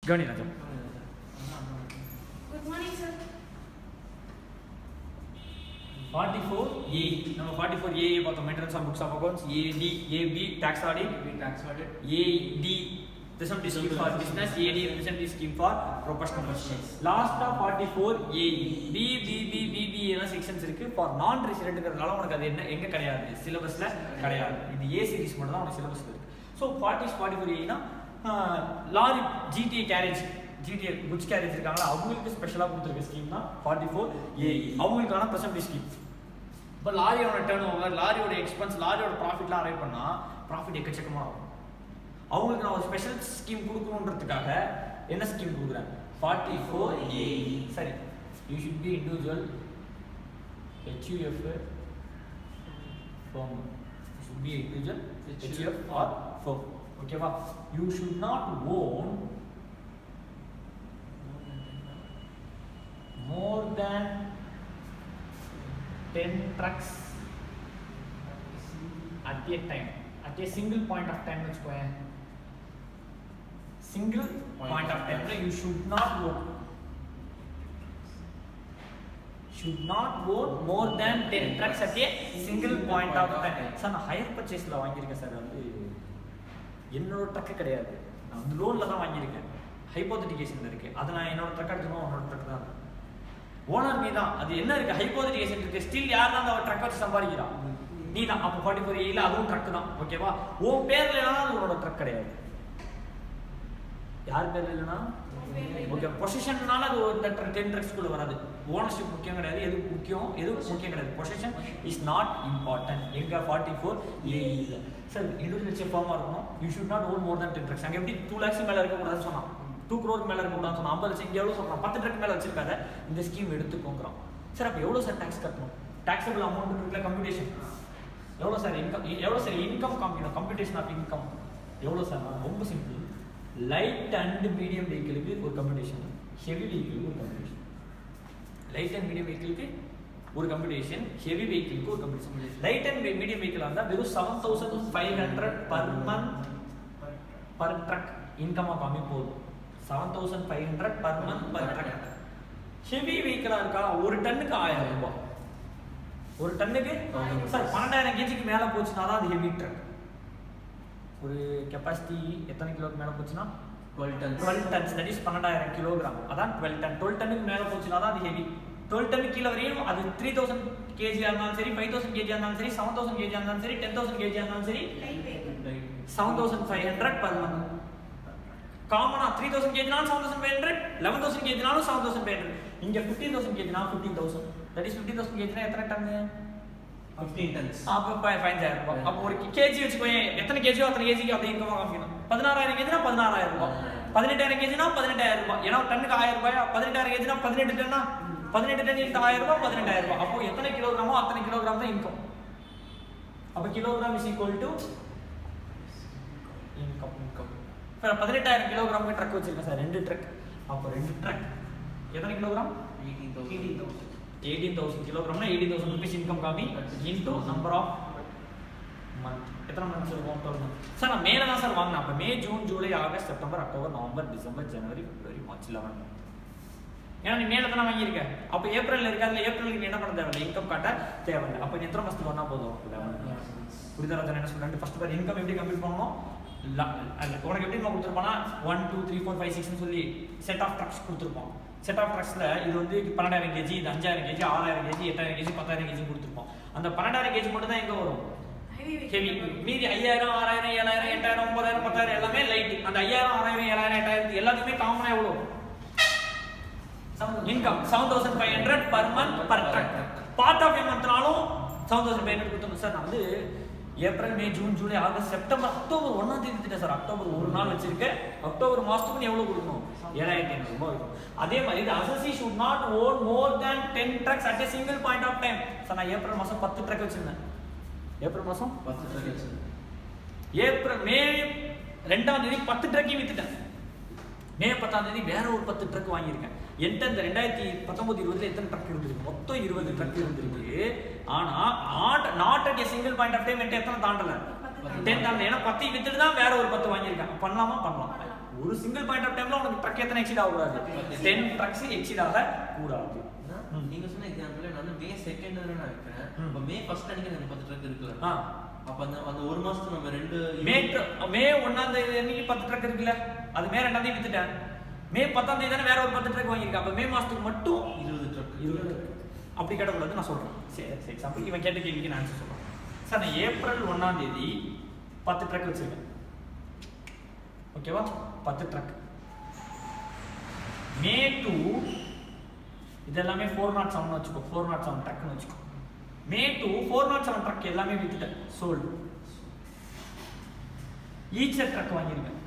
கவனி ராஜா. Good morning, sir. 44A நம்ம 44A பார்த்தோம். Maintenance of books of accounts. AD AB tax audit, AD representative scheme for business, AD representative scheme for professional personnel. Last of 44A BB எல்லாம் sections இருக்கு. For நான் ரெசிடென்ட்ங்கறதால உனக்கு அது என்ன எங்க கிடையாது, சிலபஸ்ல கிடையாது. இது A சீரிஸ் மட்டும் தான் உனக்கு சிலபஸ்ல இருக்கு. ஸோ 44A னா lorry GTA carriage, GTA goods carriage இருக்காங்களா, அவங்களுக்கு ஸ்பெஷலாக கொடுத்துருக்க ஸ்கீம் தான் 44A. அவங்களுக்கான ப்ரெசென்ட் ஸ்கீம். இப்போ லாரியோட டேர்ன் ஓவர், லாரியோட எக்ஸ்பென்ஸ், லாரியோட ப்ராஃபிட்லாம் அரைவ் பண்ணால் ப்ராஃபிட் எக்கச்சக்கமாக ஆகும். அவங்களுக்கு நான் ஒரு ஸ்பெஷல் ஸ்கீம் கொடுக்கணுன்றதுக்காக என்ன ஸ்கீம் கொடுக்குறேன், 44A. சரி, you should be individual HUF firm. You should be individual HUF or firm. ஓகேவா? You should not own more than 10 trucks at a time, at a single point of time. Let's go ahead. Single point of time. You should not own more than 10 trucks at a single point of time. Sir நான் higher பர்ச்சேஸில் வாங்கியிருக்கேன் sir. வந்து என்னோட truck கிடையாது, நான் வந்து லோனில் தான் வாங்கியிருக்கேன். ஹைப்போதட்டிகேஷனில் இருக்குது. அதை நான் என்னோட ட்ரக் எடுத்துக்கணும், உன்னோட ட்ரக் தான் ஓனர் நீ தான். அது என்ன இருக்கு, ஹைப்போதட்டிகேஷன் இருக்கு. ஸ்டில் யார் தான் அந்த ட்ரக் வச்சு சம்பாதிக்கிறான், நீ தான். அப்போ 44A அதுவும் ட்ரக் தான். ஓகேவா? உன் பேர்ல இல்லைனா அது உன்னோட ட்ரக் கிடையாது. யார் பேர்ல இல்லைனா ஓகே, பொசிஷன்னால அது இந்த 10 ட்ரக்ஸ்குள்ள வராது. ஓனர்ஷிப் முக்கியம் கிடையாது, எது முக்கியம் எது முக்கியம் கிடையாது. Position is not important. எங்க 44A இல்ல சார். இண்டிவிஜுவல் ஃபார்மா இருக்கணும். You should not own more than 10 trucks. அங்கே எப்படி 2 lakhs மேலே இருக்கக்கூடாதுன்னு சொன்னான், 2 crore மேலே இருக்கக்கூடாதுன்னு சொன்னான். 50 லட்சம் இங்கே எவ்வளோ சொல்கிறான், 10 ட்ரக் மேலே வச்சிருக்காத இந்த ஸ்கீம் எடுத்துக்கோங்கிறான். சார் அப்போ எவ்வளோ சார் டேக்ஸ் கட்டணும், டாக்ஸபிள் அமௌண்ட் இருக்குல்ல, கம்ப்யூட்டேஷன் எவ்வளோ சார், இன்கம் எவ்வளோ சார், இன்கம் காமிக்கணும், கம்ப்யூட்டேஷன் ஆஃப் இன்கம் எவ்வளோ சார். ரொம்ப சிம்பிள். லைட் அண்ட் மீடியம் வெஹிக்கிளுக்கு ஒரு கம்ப்யூட்டேஷன், ஹெவி வெஹிக்கிளுக்கு ஒரு கம்ப்யூட்டேஷன். லைட் அண்ட் மீடியம் வெஹிக்கிளுக்கு ஒரு கம்ப்யூட்டேஷன், ஹெவி வெஹிக்கிளுக்கு ஒரு computation. Light and medium vehicle இருந்தால் வெறும் 7,500 per month per truck income காமி போதும். 7,500 per month per truck. Heavy வெஹிக்கிளாக இருக்கா, ஒரு டன்னுக்கு 1000 ரூபாய். ஒரு டன்னுக்கு சார் 12,000 kgக்கு மேலே போச்சுன்னா தான் அது ஹெவி ட்ரக். ஒரு கெப்பாசிட்டி எத்தனை கிலோக்கு மேலே போச்சுன்னா 12 tons. That is 12,000 kilogram. அதான் 12 ton. 12 டன்னுக்கு மேலே போச்சுன்னா தான் அது ஹெவி. 12 டன்னுக்கு கீழே வரையும் அது 3,000 kg இருந்தாலும் சரி, 5,000 kg இருந்தாலும் சரி, 7,000 kg இருந்தாலும் சரி, 10,000 kg இருந்தாலும் சரி, 7,500 பர் மந்த். காமனா 3,000 kgனாலும் 7,500, 11,000 kgனாலும் 7,500. இங்க 15,000 kgனா 15,000. தட் இஸ் 15,000 kgனா எத்தனை டன், 15 tons. அப்போ 5,000 ரூபாய். அப்போ ஒரு கேஜி வச்சுக்கோங்க, எத்தனை கேஜியோ அத்தனை கேஜிக்கு அப்படி இன்கம் காமிக்கணும். 16,000 kgனா 16,000 ரூபாய், 18,000 kgனா 18,000 ரூபாய். ஏன்னா டன்னுக்கு 1000 ரூபாய். 18,000 kgனா 18 டன்னா 18 டன் இன்ட்டு 1000 ரூபாய் 18,000 ரூபாய். அப்போ எத்தனை கிலோகிராமோ அத்தனை கிலோகிராம் தான் இன்கம். அப்போ kilogram is equal to income. 18,000 kilogram truck வச்சிருக்கேன் சார், 2 ட்ரக். அப்போ 2 ட்ரக் எத்தனை கிலோகிராம், 18,000 கிலோகிராம்னா 18,000 rupees இன்கம் காமி இன்டூ நம்பர் ஆஃப் மந்த். எத்தனை மந்த்ஸ் இருக்கும், 12 months. சார் நான் மேலே தான் சார் வாங்கினேன். அப்போ May, June, July, August, September, October, November, December, ஜனவரி, பிப்ரவரி, மார்ச் 11. ஏன்னா நீ மேலே தானே வாங்கியிருக்கேன். அப்போ ஏப்ரலில் இருக்காதுல, ஏப்ரலுக்கு நீ என்ன பண்ண தேவையில்லை, இன்கம் காட்ட தேவையில்லை. அப்போ எத்தனை மாதத்துக்கு வந்தால் போதும், 11. புரிதா ராஜா என்ன சொல்கிறேன்? ஃபர்ஸ்ட் பார் இன்கம் எப்படி கம்ப்ளீட் பண்ணணும், உனக்கு எப்படி கொடுத்துருப்பானா 1 2 3 4 5 6 சொல்லி செட் ஆஃப் ட்ரக்ஸ் கொடுத்துருப்போம். செட் ஆஃப் ட்ரக்ஸில் இது வந்து 12,000 kg, இது 5,000 kg, 6,000 kg, 8,000 kg, 10,000 kg கொடுத்துருப்போம். அந்த 12,000 kg மட்டும் தான் எங்கே வரும், ஹெவி. மீதி 5,000, 6,000, 7,000, 8,000, 9,000, 10,000 எல்லாமே லைட். அந்த 5,000, 6,000, 7,000, 8,000 எல்லாத்துக்குமே காமனாக எவ்வளோ income, 7,500 per month per truck. Part of மந்த்னாலும் 7,500 கொடுத்துருந்தோம் சார். நான் வந்து April, May, June, July, August, September, October 1ஆம் தேதி திட்டேன் சார். அக்டோபர் ஒரு நாள் வச்சிருக்கேன். அக்டோபர் மாதத்துக்கு எவ்வளோ கொடுக்கணும், 7,500 ரூபாய் இருக்கும். அதே மாதிரி the assessee should not own more than 10 trucks at a single point of time. Sir நான் ஏப்ரல் மாதம் 10 ட்ரக் வச்சிருந்தேன். ஏப்ரல் மாதம் 10 ட்ரக் வச்சிருந்தேன். ஏப்ரல் மே 2ஆம் தேதி 10 ட்ரக்கையும் வித்துட்டேன். மே 10ஆம் தேதி வேற ஒரு 10 ட்ரக் வாங்கியிருக்கேன். என்கிட்ட இந்த 2019-20 எத்தனை ட்ரக் இருந்திருக்கு, மொத்தம் 20 ட்ரக் இருந்திருக்கு. ஆனால் not at a single point of time என்கிட்ட எத்தனை தாண்டல, 10 தாண்டல. ஏன்னா 10 வித்துட்டு தான் வேற ஒரு 10 வாங்கியிருக்கேன். பண்ணலாமா, பண்ணலாம். ஒரு சிங்கிள் பாயிண்ட் ஆஃப் டைம்ல உனக்கு ட்ரக் எத்தனை எக்ஸிட் ஆகக்கூடாது 10 ட்ரக்ஸ் எக்ஸிட் ஆக கூடாது. நீங்க சொன்ன எக்ஸாம்பிள் நான் மே 2 நான் வைக்கிறேன். அப்ப மே 1 அன்னைக்கு எனக்கு 10 ட்ரக் இருக்குல்ல. அப்ப அந்த ஒரு மாசத்துக்கு நம்ம ரெண்டு மே 1ஆம் தேதி அன்னைக்கு 10 ட்ரக் இருக்குல்ல, அது மே 2ஆம் தேதி வித்துட்டேன். மே 10ஆம் தேதி தானே வேற ஒரு 10 ட்ரக் வாங்கியிருக்கேன். அப்ப மே மாசத்துக்கு மட்டும் 20 ட்ரக் அப்படி கேட்டக்கூடாது நான் சொல்றேன். சரி எக்ஸாம்பிள் இவன் கேட்ட கேள்விக்கு நான் ஆன்சர் சொல்றேன். சார் நான் ஏப்ரல் 1ஆம் தேதி 10 ட்ரக் வச்சிருக்கேன். ஓகேவா? 10 ட்ரக். மே 2 இதெல்லாமே 407 வச்சுக்கோ, 407 ட்ரக்னு வச்சுக்கோ. மே 2 407 ட்ரக் எல்லாமே வித்துட்டேன், சோல்டு. ஈச்சர் ட்ரக் வாங்கியிருக்கேன்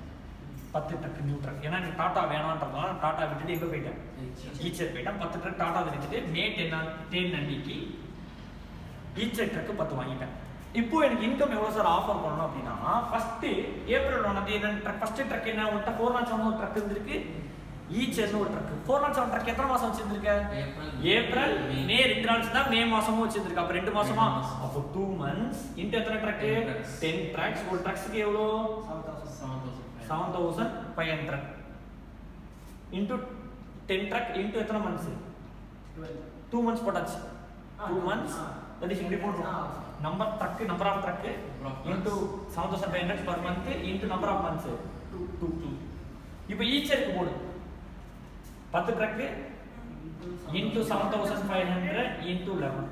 10 ட்ரக், நியூ ட்ரக். ஏன்னா எனக்கு டாடா வேணான்றதுனால டாடா விட்டுட்டு எங்கே போயிட்டேன், ஈச்சர் போயிட்டேன். 10 ட்ரக் டாடா விட்டுட்டு மே 10 அன்னைக்கு ஈச்சர் ட்ரக் 10 வாங்கிட்டேன். இப்போ எனக்கு இன்கம் எவ்வளோ சார் ஆஃபர் பண்ணணும் அப்படின்னா, ஃபர்ஸ்ட் ஏப்ரல் 1 என்ன ட்ரக், ஃபர்ஸ்ட் ட்ரக் என்ன உன்ட்ட 407 ஒரு ட்ரக் இருந்திருக்கு, ஈச்சர்னு ஒரு ட்ரக். 407 ட்ரக் எத்தனை மாசம் வச்சிருந்திருக்க? ஏப்ரல் மே 2 நாள்ஸ் தான் மே மாசமும் வச்சிருந்திருக்க. அப்ப 2 மாசமா, அப்போ 2 months இன்டு எத்தனை ட்ரக்? 10 ட்ரக்ஸ். ஒரு ட்ரக்ஸ்க்கு எவ்வளோ? 7500 இன்டு 10 ட்ரக் இன்டு எத்தனை மந்த்ஸ்? 2 months போட்டாச்சு. 2 months that is இப்படி போடுறோம். Number truck, number of truck into 7500 per month into number of months 2. இப்போ ஈச்சருக்கு போடு 10 ட்ரக் இன்டு 7500 இன்டு 11.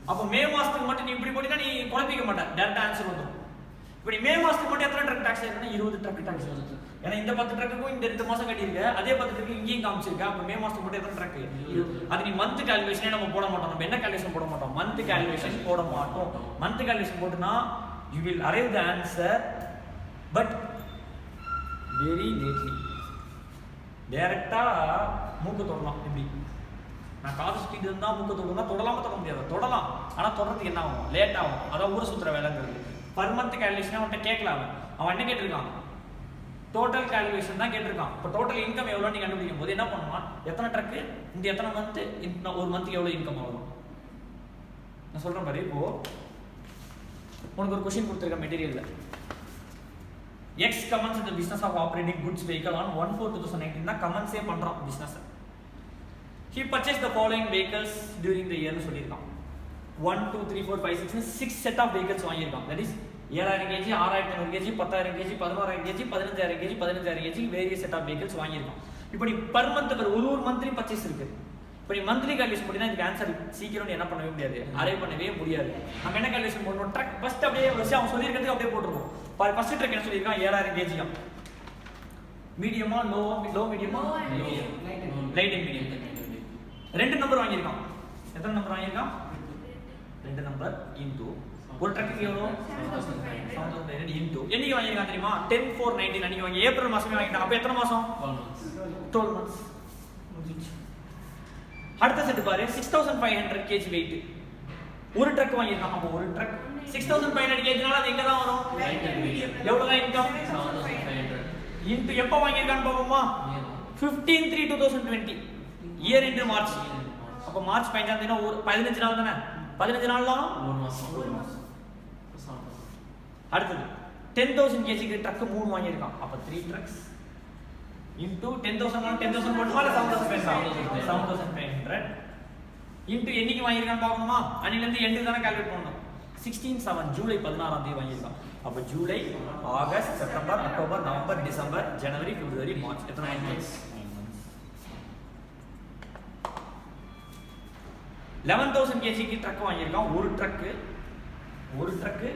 அப்போ மே மாசத்துக்கு மட்டும் நீ இப்படி போட்டீங்கன்னா நீ குழப்பிக்க மாட்டேன், டைரக்ட் ஆன்சர் வந்துடும். இப்போ நீ மே மாசத்துக்கு மட்டும் எத்தனை ட்ரக் டாக்ஸ் ஆயிருக்குன்னா 20 ட்ரக் டாக்ஸ் ஆயிருக்கு. ஏன்னா இந்த 10 ட்ரக்குக்கும் இந்த 2 மாசம் கட்டியிருக்க, அதே 10 ட்ரக்கு இங்கேயும் காமிச்சிருக்க. அப்போ மே மாசத்துக்கு மட்டும் எத்தனை ட்ரக்? அது நீ மந்த் கால்குலேஷனே நம்ம போட மாட்டோம். நம்ம என்ன கால்குலேஷன் போட மாட்டோம்? மந்த் கால்குலேஷன் போட மாட்டோம். மந்த் கால்குலேஷன் போட்டுனா you will arrive the answer but very lately. டைரக்டா மூக்கு தொடலாம். எப்படி நான் காது சுத்திட்டு இருந்தா மூக்கு தொடணும்னா தொடலாம தொட முடியாது, தொடலாம். ஆனா தொடறதுக்கு என்ன ஆகும்? லேட் ஆகும். அதான் ஊரை சுத்துற வேலைங்கிறது. பர் மந்த் கால்குலேஷன் அவன்கிட்ட கேட்கலாம். அவன் என்ன கேட்டிருக்கான்? டோட்டல் கால்குலேஷன் தான் கேட்டிருக்கான். இப்போ டோட்டல் இன்கம் எவ்வளோ நீ கண்டுபிடிக்கும் போது என்ன பண்ணுவான்? எத்தனை ட்ரக்கு, இந்த எத்தனை மந்த், ஒரு மந்த்துக்கு எவ்வளோ இன்கம் ஆகும் நான் சொல்றேன் பாரு. இப்போ உனக்கு ஒரு கொஸ்டின் கொடுத்துருக்கேன் மெட்டீரியல்ல. X commenced the business of operating goods vehicle on 1/4/2019 தான் கமெண்ட்ஸே பண்றான் business. He purchased the following vehicles during the year னு சொல்லியிருக்கான். 1 2 3 4 5 6 செட் ஆஃப் vehicles வாங்கியிருக்கான். That is 7000 kg, 6500 kg, 10000 kg, 11000 kg, 15000 kg, 15000 kg various set of vehicles வாங்கியிருக்கான். இப்போ நீ per month ஒரு monthly purchase இருக்கு. இப்போ நீ மந்த்லி கால்குலேஷன் போட்டீங்கன்னா இதுக்கு ஆன்சர் சீக்கிரம் என்ன பண்ணவே முடியாது, அரைவ் பண்ணவே முடியாது. நம்ம என்ன கால்குலேஷன் பண்ணணும்? ட்ரக் ஃபர்ஸ்ட் அப்படியே வச்சு அவன் சொல்லியிருக்கிறதுக்கு அப்படியே போட்டுருவோம். ஃபர்ஸ்ட் ட்ரக் என்ன சொல்லியிருக்கான்? 7000 kg. மீடியமா, லோ மீடியமா, லைட் அண்ட் மீடியம். 2 நம்பர் வாங்கியிருக்கான். எத்தனை நம்பர் வாங்கியிருக்கான்? 2 நம்பர் இன்டு ஒரு ட்ரக்குக்கு எவ்வளோ? 7500 இன்டு என்னைக்கு வாங்கியிருக்கான் தெரியுமா? 10/4/19 அன்னைக்கு வாங்கி ஏப்ரல் மாசமே வாங்கிட்டான். அப்போ எத்தனை மாசம்? 12 months. அடுத்த செட் பாரு, 6500 kg வெயிட் ஒரு ட்ரக் வாங்கியிருக்கான். அப்போ ஒரு ட்ரக் 6500 kgனால அது எங்க தான் வரும்? எவ்வளவுதான் இன்கம்? 7500 இன்டு எப்போ வாங்கியிருக்கான்னு பார்ப்போமா? 15/3/2020 இயர் இன்டு மார்ச். அப்போ மார்ச் 15ஆம் தேதி ஒரு 15 நாள் தானே? 15 நாள் தான் ஒரு மாசம். அடுத்தது 10000 kg ட்ரக் 3 வாங்கியிருக்கான். அப்போ 3 ட்ரக்ஸ் இன்டு 10000 போட்டுமா இல்ல 7500 இன்டு என்னைக்கு வாங்கியிருக்கான்னு பார்க்கணுமா? அன்னிலேருந்து எண்டு தானே கால்குலேட் பண்ணணும். 16/7 ஜூலை 16ஆம் தேதி வாங்கியிருக்கான். அப்போ July, August, September, October, November, December, ஜனவரி, பிப்ரவரி, மார்ச். எத்தனை மந்த்ஸ்? 11000 kg ட்ரக் வாங்கியிருக்கான். ஒரு ட்ரக்கு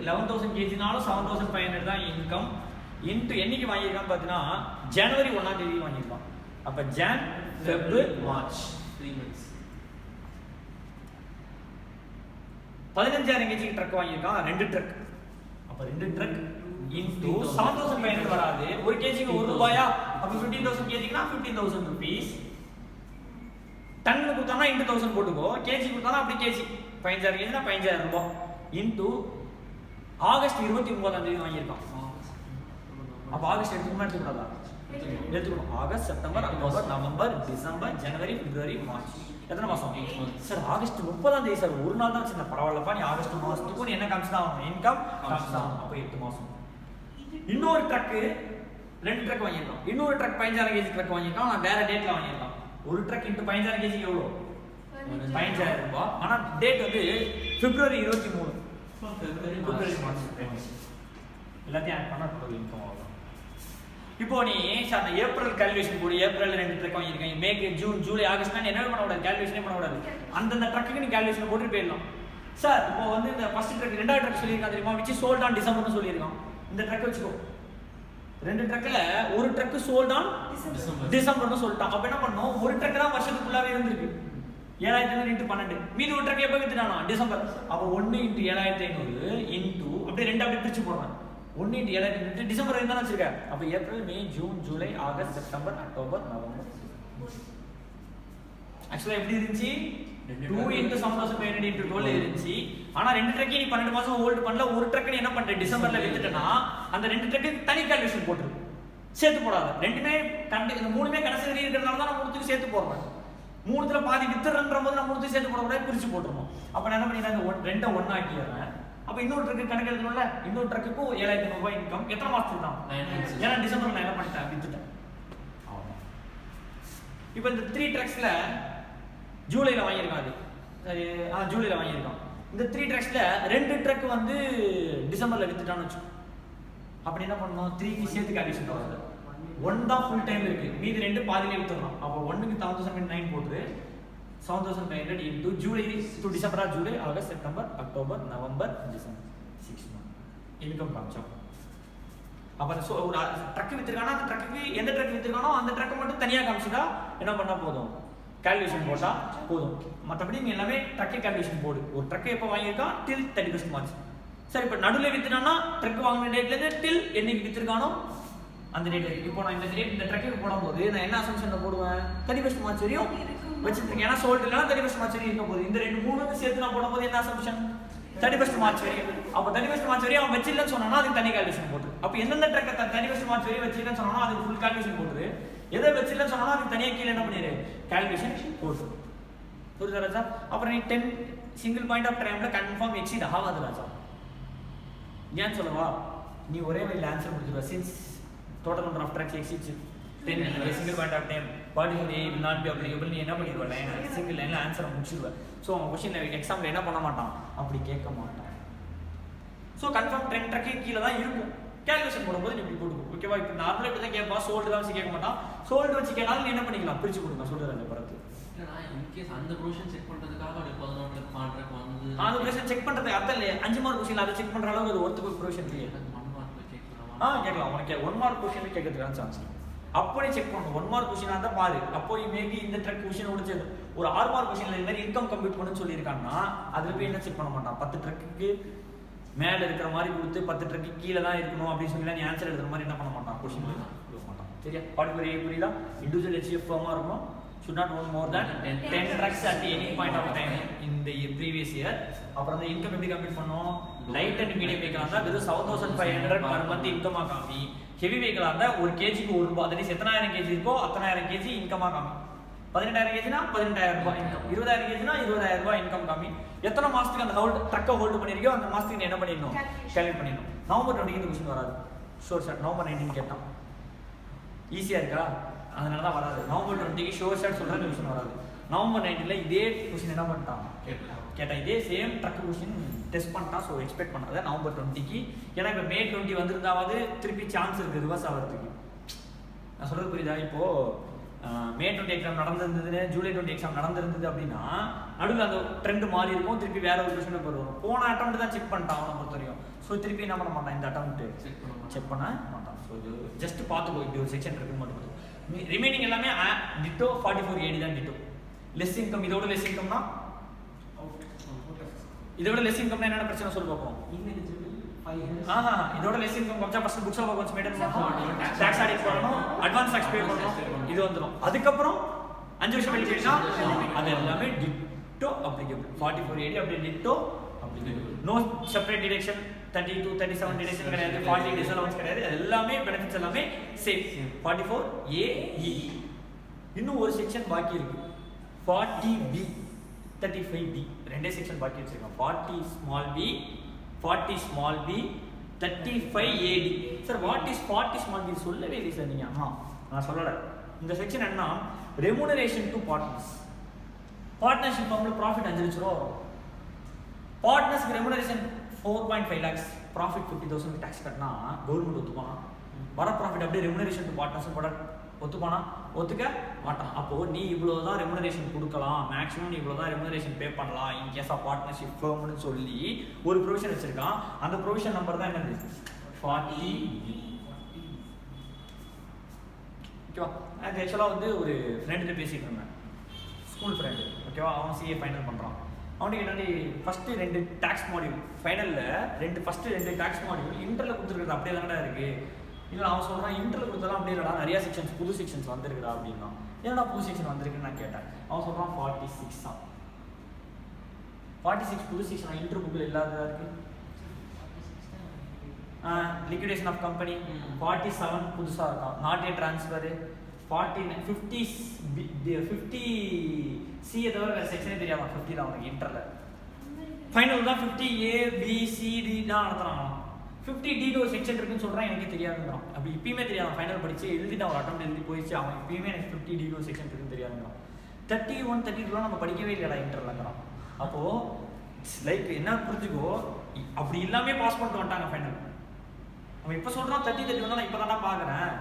11000 kgனாலும் 7500 தான் இன்கம். இன்டு என்னைக்கு வாங்கியிருக்கான்னு பார்த்தீங்கன்னா ஜனவரி 1ஆம் தேதி வாங்கியிருக்கான். அப்போ Jan, Feb, March 3 months. 15000 kg truck வாங்கியிருக்கான். 2 ட்ரக். அப்போ 2 ட்ரக் இன்டு 7500 வராது. ஒரு கேஜிக்கு 1 ரூபாயா? அப்போ 15000 kgனா 15000 rupees. டன் கொடுத்தானா இன்டு 1000 போட்டுக்கோ. கேஜி கொடுத்தானா அப்படி கேஜி. 15000 kgனா 15000 ரூபாய் இன்டு ஆகஸ்ட் 29ஆம் தேதி வாங்கியிருக்கான். அப்போ ஆகஸ்ட் எடுத்துக்கணுமா எடுத்துக்கூடாதா? எடுத்துக்கணும். August, September, October, November, December, ஜனவரி, பிப்ரவரி, மார்ச். எத்தனை மாசம்? சார் ஆகஸ்ட் 30ஆம் தேதி சார் ஒரு நாள் தான் சின்ன பரவாயில்லப்பா. நீ ஆகஸ்ட் மாசத்துக்கும் நீ என்ன காமிச்சுதான் ஆகணும்? இன்கம் காமிச்சுதான். அப்போ 8 மாசம். இன்னொரு ட்ரக்கு 2 ட்ரக் வாங்கியிருக்கோம். இன்னொரு ட்ரக் 15000 கேஜி ட்ரக் வாங்கியிருக்கோம். நான் வேற டேட்ல வாங்கியிருக்கோம். ஒரு ட்ரக் இன்ட்டு 15000 கேஜிக்கு எவ்வளோ? 15000 ரூபாய். ஆனா டேட் வந்து பிப்ரவரி 23. பிப்ரவரி மார்ச் எல்லாத்தையும் ஆட் பண்ணா டோட்டல் இன்கம் ஆகும். இப்போ நீ சார் ஏப்ரல் கால்குலேஷன் போடு. ஏப்ரல் 2 ட்ரக் வாங்கியிருக்கேன். மேக்கு ஜூன் ஜூலை ஆகஸ்ட்னா என்ன பண்ணக்கூடாது, கால்குலேஷனே பண்ணக்கூடாது. அந்தந்த ட்ரக்குக்கு நீ கால்குலேஷன் போட்டு போயிடலாம். சார் இப்போ வந்து இந்த ஃபர்ஸ்ட் ட்ரக் 2வது ட்ரக் சொல்லியிருக்கான் தெரியுமா, விச் சோல்ட் ஆன் டிசம்பர்னு சொல்லியிருக்கான். இந்த ட்ரக் வச்சுக்கோ. 2 ட்ரக்ல ஒரு ட்ரக் சோல்ட் ஆன் டிசம்பர்னு சொல்லிட்டான். அப்ப என்ன பண்ணோம், ஒரு ட்ரக் தான் வருஷத்துக்குள்ளாவே இருந்திருக்கு. 7500 × 12. மீதி ஒரு ட்ரக் எப்போ வித்துட்டானா, டிசம்பர். அப்போ 1 × 7500 இன்டூ அப்படியே 2 அப்படியே பிரிச்சு போடுறேன். 1 × 7500 டிசம்பர் இருந்தா வச்சிருக்க. அப்ப April, May, June, July, August, September, October, November. ஆக்சுவலா எப்படி இருந்துச்சு, 2 × 7500 × 12 இருந்துச்சு. ஆனா 2 ட்ரக்கே நீ 12 மாசம் ஹோல்ட் பண்ணல. ஒரு ட்ரக் நீ என்ன பண்ற, டிசம்பர்ல வித்துட்டனா அந்த 2 ட்ரக்கு தனி கால்குலேஷன் போட்டுரு, சேர்த்து போடாத. ரெண்டுமே இந்த 3மே கடைசி வரை இருக்கிறதுனால தான் நான் 3த்துக்கு சேர்த்து போடுறேன். 3த்துல பாதி வித்துறன்ற போது நான் 3த்துக்கு சேர்த்து போடக்கூடாது, பிரிச்சு போட்டுருவோம். அப்ப நான் என்ன பண்ணிடுறேன், 2 ஒண்ணா ஆக்கிடுறேன். அப்ப இன்னொரு ட்ரக்கு கணக்கு எழுதணும்ல, இன்னொரு ட்ரக்குக்கும் 7500 ரூபாய் இன்கம். எத்தனை மாசத்துக்கு தான், ஏன்னா டிசம்பர் நான் என்ன பண்ணிட்டேன், வித்துட்டேன். இப்போ இந்த 3 ட்ரக்ஸ்ல ஜூலைல வாங்கியிருக்கான். சரி, ஜூலைல வாங்கியிருக்கான். இந்த 3 ட்ரக்ஸ்ல 2 ட்ரக் வந்து டிசம்பர்ல வித்துட்டான்னு வச்சுக்கோ. அப்படி என்ன பண்ணணும், 3க்கு சேர்த்து கால்குலேஷன் போடுறது. 1 தான் ஃபுல் டைம் இருக்கு, மீதி 2 பாதியிலே வித்துறோம். அப்போ 1க்கு 7009 போட்டு 7500 இன்டூ ஜூலை டு டிசம்பரா, July, August, September, October, November, December, 6 month income காமிச்சோம். அப்ப ஒரு ட்ரக் வித்துருக்கானா, அந்த ட்ரக்குக்கு எந்த ட்ரக் வித்துருக்கானோ அந்த ட்ரக் மட்டும் தனியா காமிச்சுட்டா என்ன பண்ணா போதும், கால்குலேஷன் போட்டா போதும். மற்றபடி நீ எல்லாமே ட்ரக்கே கால்குலேஷன் போடு. ஒரு ட்ரக் எப்போ வாங்கியிருக்கான், டில் 31 மார்ச். சரி, இப்போ நடுவில் வித்துனானா ட்ரக் வாங்கின டேட்லேருந்து டில் என்னைக்கு வித்துருக்கானோ அந்த டேட். இப்போ நான் இந்த ட்ரக்குக்கு போடும்போது நான் என்ன அசம்ஷன்ல போடுவேன், 31 மார்ச் வரையும் வச்சுருக்கேன். ஏன்னா சோல்ட் இல்லைனா 31 மார்ச் வரையும் இருக்க போகுது. இந்த 2 சேர்த்து நான் போடும்போது என்ன அசம்ஷன், 31 மார்ச் வரையும். அப்போ 31 மார்ச் வரையும் அவன் வச்சிடலன்னு சொன்னானா அதுக்கு தனி கால்குலேஷன் போட்டு. அப்போ எந்தெந்த ட்ரக்கை 31 மார்ச் வரையும் வச்சிடலன்னு சொன்னானோ அதுக்கு ஃபுல் கால்குலேஷன் போட்டு, எதை வச்சிடலன்னு சொன்னாலும் அதுக்கு தனியாக கீழே என்ன பண்ணிடு, கால்குலேஷன் போட்டு. புரியுதா ராஜா? அப்புறம் நீ 10 சிங்கிள் பாயிண்ட் ஆஃப் டைம்ல கன்ஃபார்ம் எக்ஸீட் ஆகாது ராஜா. ஏன்னு சொல்லவா, நீ ஒரே வழியில் ஆன்சர் முடிச்சிருவா. Since total number of tracks exceeds 10 single point of time body will not be applicable. நீ என்ன பண்ணிடுவ, சிங்கிள் லைன்ல ஆன்சரை முடிச்சிருவேன். ஸோ அவன் கொஸ்டின் எக்ஸாம்ல என்ன பண்ண மாட்டான், அப்படி கேட்க மாட்டான். ஸோ கன்ஃபார்ம் 10 ட்ரக்கே கீழே தான் இருக்கும். கால்குலேஷன் போடும்போது நீ இப்படி போட்டுக்கோ, ஓகேவா? இப்போ நார்மலாக இப்படி தான் கேட்பா, சோல்டு தான் வச்சு கேட்க மாட்டான். சோல்டு வச்சு கேட்டாலும் நீ என்ன பண்ணிக்கலாம், பிரிச்சு கொடுங்க. சொல்லுற அந்த படத்து அந்த ப்ரொவிஷன் செக் பண்றதுக்காக ஒரு 11 ட்ரக் 12 ட்ரக் வந்து அந்த ப்ரொவிஷன் செக் பண்றதுக்கு அர்த்தம் இல்லையே. 5 மார்க் கொஸ்டின் அதை செக் பண்ற அளவுக்கு அது ஒருத்துக்கு ப்ரொவிஷன் இல்லையே. 1 மார்க் செக் பண்ணலாம். கேட்கலாம். உனக்கு 1 மார்க் கொஸ்டின் கேட்கறதுக்கான சான்ஸ் அப்படி செக் பண்ணணும். 1 மார்க் கொஸ்டினா தான் பாரு. அப்போ மேபி இந்த ட்ரக் கொஸ்டின் முடிச்சது ஒரு 6 மார்க் கொஸ்டின்ல இந்த மாதிரி இன்கம் கம்ப்யூட் பண்ணு சொல்லியிருக்காங்கன்னா அதுல போய் என்ன செக் பண்ண மாட்டான். 10 ட்ரக்குக்கு மேல இருக்கிற மாதிரி கொடுத்து 10 ட்ரக்கு கீழே தான் இருக்கணும் அப்படின்னு சொல்லி நீ ஆன்சர் எழுதுற மாதிரி என்ன பண்ண மாட்டான், கொஸ்டின் எழுத மாட்டான். சரியா? பார்ட்டிகுலர் புரியுதா? இண்டிவிஜுவல் HCF ஃபார்மா இருக்கும். should not own more than 10 trucks at any point of time in the previous year. அப்புறம் அந்த இன்கம் எப்படி கம்ப்ளீட் பண்ணோம், லைட் அண்ட் மீடியம் வெஹிக்கிள் இருந்தா வெறும் 7500 per month இன்கமா காமி. ஹெவி வெஹிக்கிள் இருந்தா ஒரு கேஜிக்கு 1 ரூபாய், தட் இஸ் எத்தனாயிரம் கேஜி இருக்கோ அத்தனாயிரம் கேஜி இன்கமா காமி. 18000 கேஜினா 18000 ரூபாய் இன்கம், 20000 கேஜினா 20000 ரூபாய் இன்கம் காமி. எத்தனை மாசத்துக்கு அந்த ட்ரக்கை ஹோல்டு பண்ணிருக்கோ அந்த மாசத்துக்கு நீ என்ன பண்ணிடணும், கால்குலேட் பண்ணிடணும். நவம்பர் 20 இந்த கொஸ்டின் வராது. ஷோர் ஷாட் நவம்பர் 19 கேட்டான். ஈஸியா இருக்கா? அதனால தான் வராது. நவம்பர் 20க்கு ஷோர் ஷாட் சொல்ற கொஸ்டின் வராது. நவம்பர் 19ல இதே கொஸ்டின் என்ன பண்ணிட்டான் கேட்டா, இதே சேம் ட்ரக் கொஸ்டின் டெஸ்ட் பண்ணிட்டான். ஸோ எக்ஸ்பெக்ட் பண்ணாத நவம்பர் 20க்கு. ஏன்னா இப்போ மே 20 வந்திருந்தாவது திருப்பி சான்ஸ் இருக்கு ரிவர்ஸ் ஆகிறதுக்கு. நான் சொல்றது புரியுதா? இப்போ மே 20 எக்ஸாம் நடந்திருந்ததுன்னு ஜூலை 20 எக்ஸாம் நடந்திருந்தது அப்படின்னா நடுவில் அந்த ட்ரெண்ட் மாறி இருக்கும். திருப்பி வேற ஒரு கொஸ்டின் பேப்பர் வரும். போன அட்டெம்ப்ட் தான் செக் பண்ணிட்டான் அவனை பொறுத்த வரையும். ஸோ திருப்பி என்ன பண்ண மாட்டான், இந்த அட்டெம்ப்ட் செக் பண்ண மாட்டான். ஸோ இது ஜஸ்ட் பார்த்துக்கோ, இப்படி ஒரு செக்ஷன் இருக்கு மட்டும். ரிமைனிங் எல்லாமே டிட்டோ 44 AD தான் டிட்டோ. லெஸ் இன்கம் இதோட லெஸ் இன்கம்னா இதோட லெஸ் இன்கம்னா என்னென்ன பிரச்சனை சொல்லி பார்ப்போம். இதோட லெஸ் இன்கம் கொஞ்சம் first books of accounts maintain பண்ணணும், டாக்ஸ் ஆடிட் பண்ணணும், அட்வான்ஸ் டாக்ஸ் பே பண்ணணும், இது வந்துடும். அதுக்கப்புறம் 5 வருஷம் வெளியிட்டா அது எல்லாமே டிட்டோ அப்ளிகபிள். 44 AD அப்படி ditto applicable. No separate deduction, 30 to 37 deduction கிடையாது, 40 டிஸ்அலவன்ஸ் கிடையாது. எல்லாமே பெனிஃபிட்ஸ் எல்லாமே சேம். 44 AE. இன்னும் ஒரு செக்ஷன் பாக்கி இருக்கு, 40B 35B. ரெண்டே செக்ஷன் பாக்கி வச்சிருக்கோம். 40 small b, 40 small b, 35 AD. Sir what is 40 small bill சொல்லவே இல்லை சார் நீங்கள். நான் சொல்லலை. இந்த செக்ஷன் என்ன, ரெமுனரேஷன் டு பார்ட்னர்ஸ். பார்ட்னர்ஷிப் அவங்களுக்கு ப்ராஃபிட் 5 லட்ச ரூபா வரும். பார்ட்னர்ஸ்க்கு ரெமுனரேஷன் 4.5 lakhs, ப்ராஃபிட் 50,000 டேக்ஸ் கட்டினா கவர்மெண்ட் ஒத்துப்பானா? வர ப்ராஃபிட் அப்படியே ரெமுனரேஷன் டு பார்ட்னர்ஸ் போட ஒத்துப்பானா? ஒத்துக்க மாட்டான். அப்போது நீ இவ்வளோ தான் ரெமுனரேஷன் கொடுக்கலாம், மேக்ஸிமம் நீ இவ்வளோ தான் ரெமுனரேஷன் பே பண்ணலாம் இன் கேஸ் ஆஃப் பார்ட்னர்ஷிப் ஃபர்ம்னு சொல்லி ஒரு ப்ரொவிஷன் வச்சிருக்கான். அந்த ப்ரொவிஷன் நம்பர் தான் என்னது 40. ஓகேவா? அது ஆக்சுவலாக வந்து ஒரு ஃப்ரெண்டு பேசிகிட்டு இருந்தேன், ஸ்கூல் ஃப்ரெண்டு. ஓகேவா? அவன் சிஏ ஃபைனல் பண்ணுறான். அவனுக்கு என்னடி ஃபஸ்ட்டு 2 டேக்ஸ் மாடியூல் ஃபைனலில் ஃபஸ்ட்டு 2 டேக்ஸ் மாடியூல் இன்டரில் கொடுத்துருக்குறது அப்படியே தானடா இருக்குது. இல்லை அவன் சொல்கிறான் இன்டர்வியூ கொடுத்தாலும் அப்படியே இல்லைடா, நிறையா செக்ஷன்ஸ் புது செக்ஷன்ஸ் வந்துருக்குடா அப்படின்னா. என்னடா புது செக்ஷன் வந்திருக்குன்னு நான் கேட்டேன். அவன் சொல்கிறான் 46 தான். 46 புது செக்ஷன் இன்டர்வியூ புக்கில் இல்லாததாக இருக்குது. லிக்விடேஷன் ஆஃப் கம்பெனி 47 புதுசாக இருக்கான். நாட் ஏ ட்ரான்ஸ்ஃபரு 50 சிஏ தவிர வேறு செக்ஷனே தெரியாமல் 50 தான் அவனுக்கு இன்டரில். ஃபைனல் தான் 50 ABCD தான் நடத்துகிறாங்க. 50D ஒரு செக்ஷன் இருக்குன்னு சொல்கிறான், எனக்கு தெரியாதுங்கிறான். அப்படி இப்பயுமே தெரியாது. ஃபைனல் படித்து எழுதிட்டு அவன் அட்டம் எழுதி போயிடுச்சு. அவன் இப்பயுமே எனக்கு 50D ஒரு செக்ஷன் இருக்குன்னு தெரியாதுங்கிறான். 31, 32 நம்ம படிக்கவே இல்லைடா இன்டர்லங்கிறான். அப்போது லைக் என்ன புரிஞ்சுக்கோ, அப்படி எல்லாமே பாஸ் பண்ணிட்டு வந்துட்டாங்க ஃபைனல். அவன் இப்போ சொல்கிறான் 30, 31 நான் இப்போ தானே பார்க்குறேன்,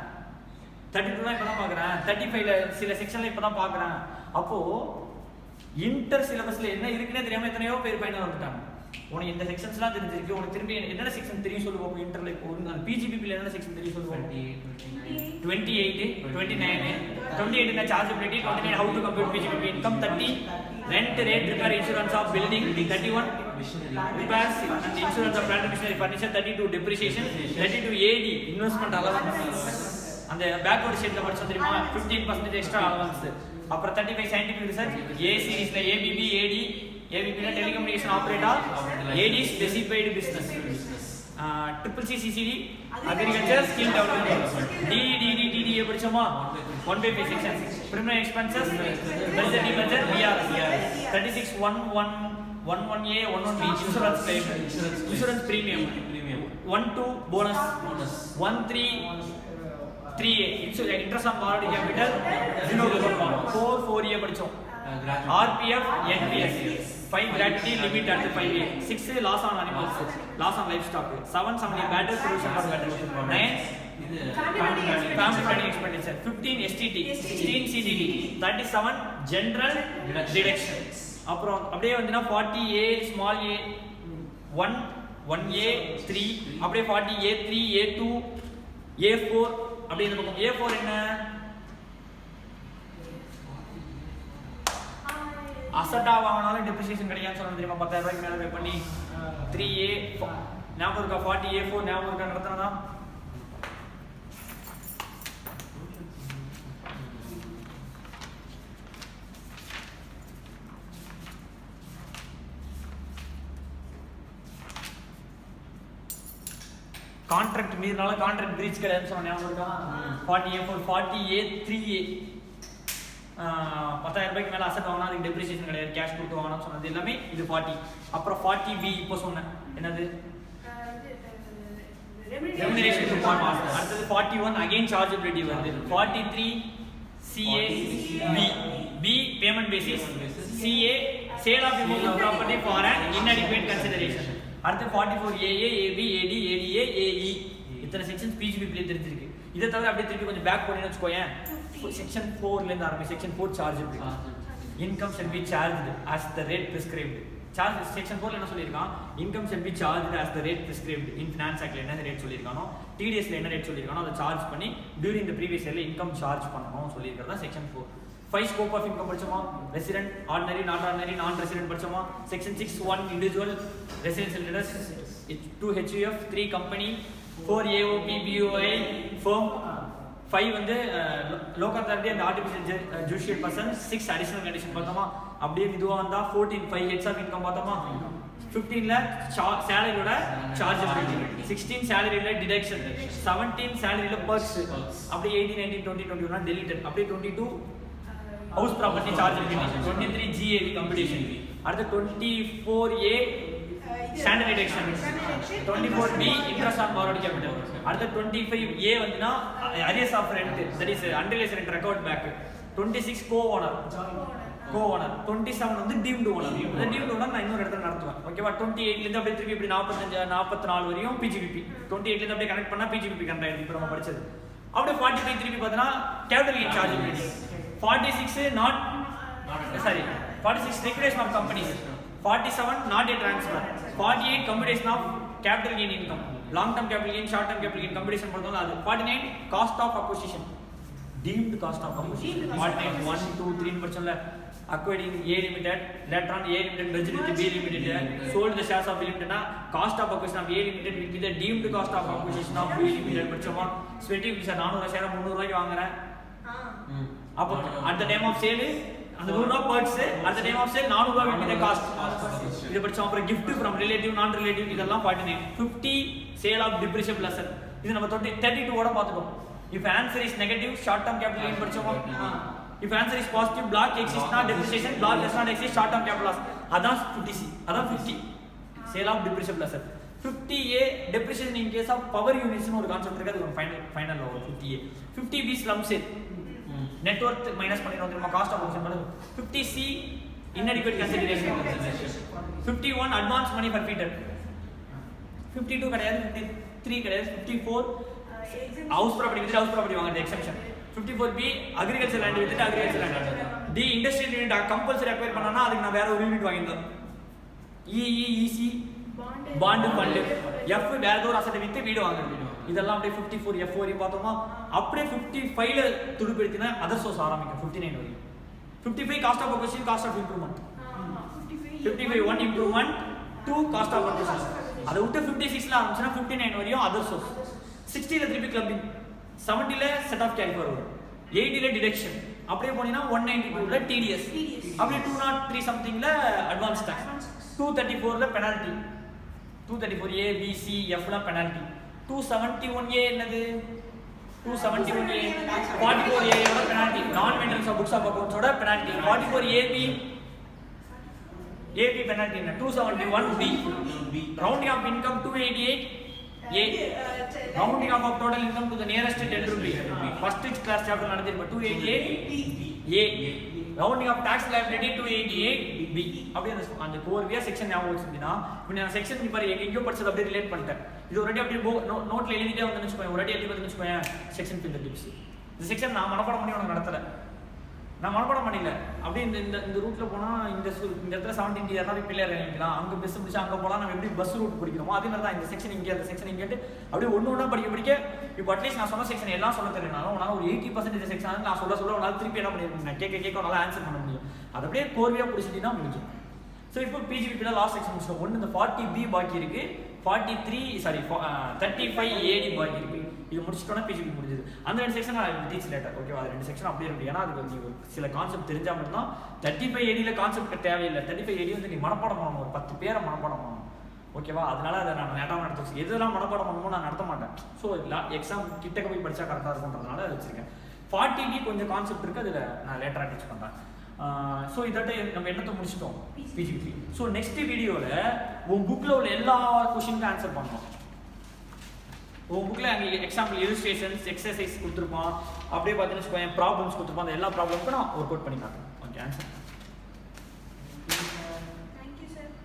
32 தான் இப்போ தான் பார்க்குறேன், 35 சில செக்ஷனில் இப்போ தான் பார்க்குறேன். அப்போது இன்டர் சிலபஸில் என்ன இருக்குன்னே தெரியாமல் எத்தனையோ பேர் ஃபைனல் வந்துட்டாங்க. உனக்கு இந்த செக்ஷன்ஸ்லாம் தெரிஞ்சிருக்கு, உனக்கு திரும்பி என்னென்ன செக்ஷன் தெரியும் சொல்லுவோம். இன்டர்ல இப்போ அந்த பிஜிபிபியில் என்னென்ன செக்ஷன் தெரியும் சொல்லுவோம். 28, 29, 28 சார்ஜபிலிட்டி, 29 how to compute PGBP income, 30 rent, rate, repair, insurance of building, 31 repairs and insurance of plant and machinery furniture, 32 depreciation, 32 AD investment allowance. அந்த பேக்வர்ட் ஷேட்ல படிச்சோம் தெரியுமா, 15% எக்ஸ்ட்ரா அலவன்ஸ். அப்புறம் 35 scientific research, A சீரிஸ்ல ABB, AD, ABB னா telecommunication operator, AD specified business, CCCD agriculture skill development, DDDDA படிச்சோமா 1/5 sections. Preliminary expenses, merger demerger, BRS, 36 11A 11B insurance claim, insurance premium, 12 bonus, 13A interest on borrowed capital, 4A படிச்சோம். RPF, NPS, 5 gratuity limit at 5A, 6 loss on animals, loss on livestock, 7 battle provision for battle, 9 family planning expenditure, 15 STT, 16 CGD, 37 general deduction. அப்புறம் அப்படியே வந்துனா 40A small a 1A 3, அப்படியே 40A 3 A2 A4 அப்படியே இந்த பக்கம். A4 என்ன, அசட்டா வாங்கினாலும் depreciation கிடைக்கான்னு சொன்னா தெரியுமா, 10,000 ரூபாய்க்கு மேலே பே பண்ணி. 3A ஞாபகம் இருக்கா, 40A4 ஞாபகம் இருக்கா நடத்தினா. கான்ட்ராக்ட் மீறினாலும் கான்ட்ராக்ட் பிரீச் கிடையாதுன்னு சொன்ன ஞாபகம் இருக்கா. 40A4 40A 3A 10,000 ரூபாய்க்கு மேலே அசட் வாங்கினா அதுக்கு டெப்ரிசியேஷன் கிடையாது, கேஷ் கொடுத்து வாங்கினான்னு சொன்னது எல்லாமே இது 40. அப்புறம் 40B இப்போ சொன்னேன் என்னது, ரெமுனரேஷன் டு பார்ட்னர்ஸ். அடுத்தது 41 அகைன் சார்ஜபிலிட்டி வருது. 43 CA B payment basis, CA sale of emotional property for an inadequate consideration. அடுத்து 44 AA AB AD ADA AE. இத்தனை செக்ஷன்ஸ் பிஜிபிபிலே தெரிஞ்சிருக்கு. இதை தவிர அப்படியே திருப்பி கொஞ்சம் பேக் போனீங்கன்னு வச்சுக்கோயேன், செக்ஷன் 4லேருந்து ஆரம்பி. Section 4 chargeability, income shall be charged as the rate prescribed. Charge section 4ல என்ன சொல்லியிருக்கான், income shall be charged as the rate prescribed. In finance ஆக்ட்ல என்ன ரேட் சொல்லியிருக்கானோ, TDSல என்ன ரேட் சொல்லியிருக்கானோ அதை சார்ஜ் பண்ணி டியூரிங் த ப்ரீவியஸ் இயர்ல இன்கம் சார்ஜ் பண்ணணும் சொல்லியிருக்கிறதா செக்ஷன் 4. 5 ஸ்கோப் ஆஃப் இன்கம் படிச்சோமா, resident, ordinary, not ordinary, non resident படிச்சோமா. Section 6 1 individual residential letters, 2 HUF, 3 company, 4 AOP BOI firm, 5 வந்து local authority and artificial judicial person, 6 additional condition பார்த்தோமா. அப்படியே இதுவாக வந்தால் 14 5 ஹெட்ஸ் ஆஃப் இன்கம் பார்த்தோமா. 15ல சேலரியோட சார்ஜபிலிட்டி, 16 சேலரியில் டிடக்ஷன், 17 சேலரியில் பர்க்ஸ், அப்படியே 18 19 20 21 deleted. அப்படியே 22 house property chargeability, 23 GAV computation. அடுத்து 24A standard deduction. 24B interest on borrowed capital. அடுத்து 25A வந்துனா arrears of rent, that is unrealized rent record back. 26 co-owner. 27 வந்து deemed owner. இந்த deemed owner நான் இன்னொரு இடத்துல நடத்துவேன். ஓகேவா? 28 ல இருந்து அப்படியே திருப்பி இப்படி 45 44 வரையும் PGBP. 28 ல இருந்து அப்படியே கனெக்ட் பண்ணா PGBP கனெக்ட் ஆயிடுது. இப்போ நம்ம படிச்சது. அப்படியே 45 திருப்பி பார்த்தா capital gain chargeability. 46 not sorry 46 liquidation of companies. 47 not a transfer. 48 computation of capital gain income. Long term capital gain, short term capital gain computation போடுறதுனால அது. 49 cost of acquisition. Deemed cost of acquisition. 49 1 2 3 படிச்சோம்ல. Acquiring A Limited, later on A Limited merged with B Limited, sold the shares of B Limited. Cost of acquisition of A Limited will be the deemed cost of acquisition of B Limited. படிச்சோமா ஸ்வெட்டி sir 400 share 300 ரூபாய்க்கு வாங்குறேன். அப்போ at the time of sale அந்த 100 ரூபாய் purchase at the time of sale 400 ரூபாய் will be the cost. இது படிச்சோம். அப்புறம் gift from relative non relative இதெல்லாம் 49. 50 sale of depreciable asset. இது நம்ம 32 ஓட பார்த்துட்டோம். If answer is negative short term capital gain படிச்சோமா. If answer is positive, block exists not depreciation, block does not exist short term capital loss. அதான் 50C. அதான் 50 sale of depreciable asset. 50A depreciation in case of power units னு ஒரு concept இருக்கு. அது ஒரு final level 50A. 50B slum sale. net worth மைனஸ் பண்ணிரோம் தெரியுமா காஸ்ட் ஆஃப் ஆக்ஷன் பண்ணுங்க. 50C inadequate consideration. 51 advance money for feeder. 52 கிடையாது, 53 கிடையாது, 54 house property with house property வாங்குறது எக்ஸெப்ஷன். 54B agriculture land வித்துட்டு agriculture land. D industrial unit compulsory acquire பண்ணனா அதுக்கு நான் வேற ஒரு யூனிட் வாங்கிட்டேன். EC bond fund. F வேற ஒரு அசெட் வித்து வீடு வாங்குறது. இதெல்லாம் அப்படியே 54 F வரையும் பார்த்தோமா. அப்படியே 55 ல துடுப்படுத்தினா அதர் சோர்ஸ் ஆரம்பிக்கும் 59 வரையும். 55 cost of acquisition, cost of improvement. 55 1 improvement 2 cost of acquisition. அதை விட்டு 56 ல ஆரம்பிச்சனா 59 வரையும் அதர் சோர்ஸ். 60 ல திருப்பி கிளப்பிங். 70 ல செட் ஆஃப் கேரி ஃபார்வர்ட். 80 ல டிடக்ஷன். அப்படியே போனினா 192 ல TDS. அப்படியே 203 சம்திங் ல அட்வான்ஸ் டாக்ஸ். 234 ல penalty. 234A B C F ல பெனால்டி. 271A என்னது? 271A 44A ஓட பெனால்டி. நான் maintenance of books of accounts ஓட பெனால்டி. 44AB AB பெனால்டி என்ன? 271B rounding of income 288 A rounding of total income to the nearest 10 rupee. First class chapter நடந்திருப்ப 288 A rounding of tax liability 288 B. அப்படியே அந்த கோர்வியா section ஞாபகம் வச்சிருந்தீனா இப்போ நான் section பாரு எங்கேயோ படிச்சது அப்படியே ரிலேட் பண்ணிட்டேன். இது ஒரேடி அப்படியே நோட்ல எழுதிட்டே வந்து வெச்சுக்கோங்க. ஒரேடி எழுதி வந்து வெச்சுக்கோங்க செக்ஷன் ஃபிங்கர் டிப்ஸ். இந்த செக்ஷன் நான் மனப்பாடம் பண்ணி உனக்கு நடத்தல. நான் மனப்பாடம் பண்ணல. அப்படியே இந்த ரூட்ல போனா இந்த இடத்துல 17 ஏறனா பிள்ளையர் இறங்கிக்கலாம். அங்க பஸ் பிடிச்சு அங்க போலாம். நம்ம எப்படி பஸ் ரூட் படிக்கிறோமோ அதே மாதிரி தான் இந்த செக்ஷன் இங்க அந்த செக்ஷன் இங்கட்டு அப்படியே ஒண்ணு படிக்க இப்போ அட்லீஸ்ட் நான் சொன்ன செக்ஷன் எல்லாம் சொல்ல தெரியலனாலும் உனால ஒரு 80% செக்ஷன் நான் சொல்ல உனால திருப்பி என்ன பண்ணிருக்கீங்க கேட்க உனால ஆன்சர் பண்ண முடியும். அது அப்படியே கோர்வையா புடிச்சிட்டீனா முடிஞ்சு. சோ இப்போ PGBP ல லாஸ்ட் செக்ஷன் முடிச்சோம். ஒன்னு இந்த 40B பாக்கி இருக்கு. 35AD பாக்கி இருக்கு. இது முடிச்சிட்டோம்னா PGBP முடிஞ்சது. அந்த ரெண்டு செக்ஷன் நான் டீச் லேட்டர். ஓகேவா? அது ரெண்டு செக்ஷன் அப்படியே இருக்கு. ஏன்னா அது சில கான்செப்ட் தெரிஞ்சா மட்டும் தான் 35AD ல கான்செப்ட் தேவையில்லை. 35AD வந்து நீ மனப்பாடம் பண்ணணும். ஒரு 10 பேரை மனப்பாடம் பண்ணணும். ஓகேவா? அதனால அதை நான் நேட்டாக நடத்து எதெல்லாம் மனப்பாடம் பண்ணணுமோ நான் நடத்த மாட்டேன். ஸோ எக்ஸாம் கிட்டக்க போய் படிச்சா கரெக்டாக இருக்கும்ன்றதுனால வச்சிருக்கேன். 40B கொஞ்சம் கான்செப்ட் இருக்கு. அதில் நான் லேட்டராக டீச் பண்ணுறேன். ஸோ இதட்ட நம்ம என்னத்தை முடிச்சிட்டோம் PGBP. ஸோ நெக்ஸ்ட் வீடியோவில் உன் புக்கில் உள்ள எல்லா கொஷினுக்கும் ஆன்சர் பண்ணணும். உன் புக்கில் அங்கே எக்ஸாம்பிள் இலிஸ்ட்ரேஷன்ஸ் எக்ஸசைஸ் கொடுத்துருப்பான். அப்படியே பார்த்தீங்கன்னு வச்சுக்கோங்க ப்ராப்ளம்ஸ் கொடுத்துருப்பான். அந்த எல்லா ப்ராப்ளம்க்கும் நான் ஒர்க் அவுட் பண்ணி காட்டுறேன். Okay answer.